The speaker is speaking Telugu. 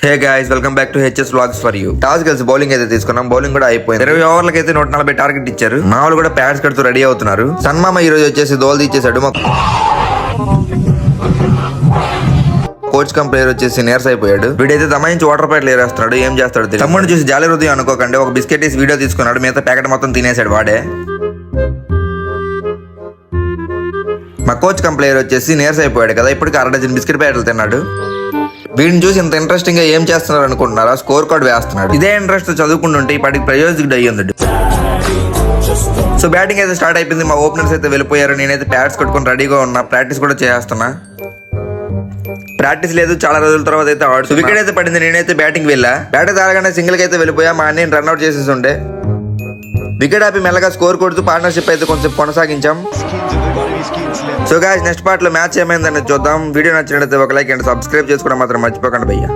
Hey guys welcome back to HS vlogs for you. Toss గెలిసి బౌలింగ్ అయితే తీసుకున్నాం. బౌలింగ్ కూడా అయిపోయింది. 20 ఓవర్లకి అయితే 140 టార్గెట్ ఇచ్చారు. మామూలు కూడా ప్యాడ్స్ కడుతూ రెడీ అవుతున్నారు. సన్మామ ఈ రోజు వచ్చేసి దోల్ తీసేశాడు. కోచ్ కమ్ ప్లేయర్ వచ్చేసి నీరస్ అయిపోయాడు. వీడైతే తమాయించి వాటర్ ప్యాకెట్లు ఏరేస్తున్నాడు. ఏం చేస్తాడు తెలియదు. తమ్ముడిని చూసి జాలి హృదయం అనుకోకండి. ఒక బిస్కెట్ వేసి వీడియో తీసుకున్నాడు. మిగతా ప్యాకెట్ మొత్తం తినేశాడు వాడే. మా కోచ్ కమ్ ప్లేయర్ వచ్చేసి నీరస్ అయిపోయాడు కదా, ఇప్పటికి 1/2 డజన్ బిస్కెట్ ప్యాకెట్లు తిన్నాడు. వీడిని చూసి ఇంత ఇంట్రెస్టింగ్ గా ఏం చేస్తున్నారు అనుకుంటున్నారా? స్కోర్ కార్డ్ వేస్తున్నాడు. ఇదే ఇంట్రెస్ట్ చదువుకుంటుంటే ఇప్పటికి ప్రయోజకుడు అయ్యింది. సో బ్యాటింగ్ అయితే స్టార్ట్ అయిపోయింది. మా ఓపెనర్స్ అయితే వెళ్ళిపోయారు. నేనైతే ప్యాడ్స్ కట్టుకొని రెడీగా ఉన్నా. ప్రాక్టీస్ కూడా చేస్తున్నా. ప్రాక్టీస్ లేదు, చాలా రోజుల తర్వాత అయితే ఆడుతూ వికెట్ అయితే పడింది. నేనైతే బ్యాటింగ్ వెళ్ళా. బ్యాట్ తాగగానే సింగిల్ కి అయితే వెళ్ళిపోయా. మా అన్నయ్య రన్అట్ చేసేసి ఉండే. వికెట్ ఆపి మెల్లగా స్కోర్ కొడుతూ పార్ట్నర్షిప్ అయితే కొంచెం కొనసాగించాం. సో గాయ్స్ నెక్స్ట్ పార్ట్ లో మ్యాచ్ ఏమైందని చూద్దాం. వీడియో నచ్చినట్లయితే ఒక లైక్ అండ్ సబ్స్క్రైబ్ చేసుకోవడం మాత్రం మర్చిపోకండి భయ్యా.